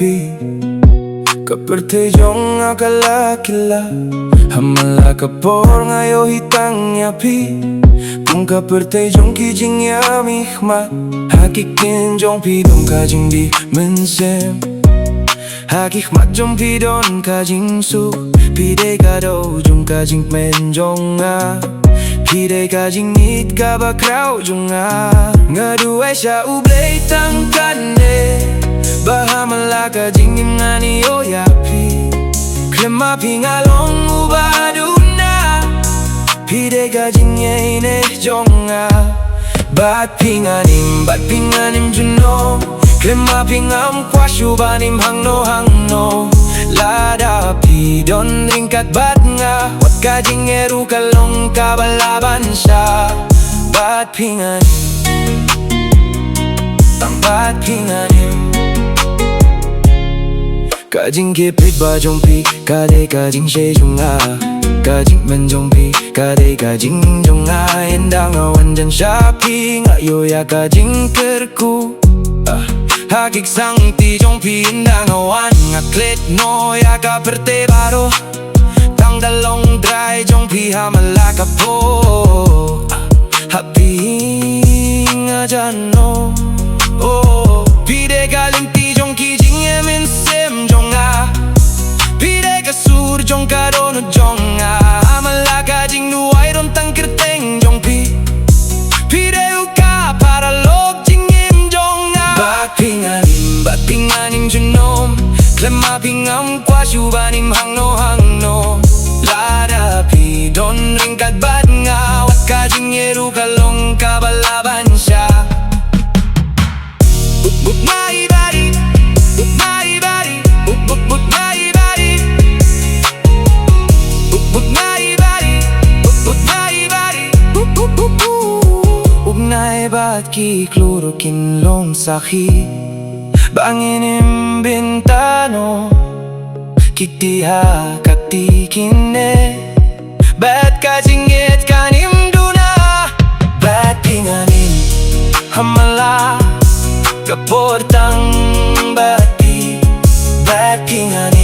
pi Kepertejong akala kila Hamala kapor ngayo hitang pi Kung kepertejong kijing ya mihmat Hakikin jong pi dong kajing di mensem Hakikmat jong pi don kajing su Pide kado jong kajing men jong Pide kajing nit kabakraw jong Ngaduay siya ublay tangkane Bahamala kajing ngani oyapi Klema pingalong ubaduna Pide kajing ine jonga Bat pinganim juno Klema pingam kwashubanim hangno Lada pidon ringkat bat nga Wat kajing eru kalong kabalaban siya Bat pinganim Tang bat pinganim Kajing kipit ba jong pi Kade kajing she jong Kajing men jong pi Kade kajing jong Endang awan jan siya pi Ngayo ya kajing kerku Hakik sang ti jong pi Endang awan ngaklit no ya kaperte baro Tang dalong dry jong pi hamala kapo Happy nga jan no Pide galing ti jong kijing yemin sem jong Pide kasur jong kadono jong Hamala kajing nuay ron tang kerteng jong pi Pide uka para log jing im jong Bat pinganim junom Klema pingam kwashubanim hangno Lada pidon ringkat bat nga Wat kajing eru kalong kabalaban siya Buk my body, buk my body, buk my body Buk my body, buk my body Ugnay bat ki kluro kinlong saki Banginim bintano Kiktiha kaktikine Bat kajingit kanim duna Bat pinganim hamala Kaportang bati Bat pinganim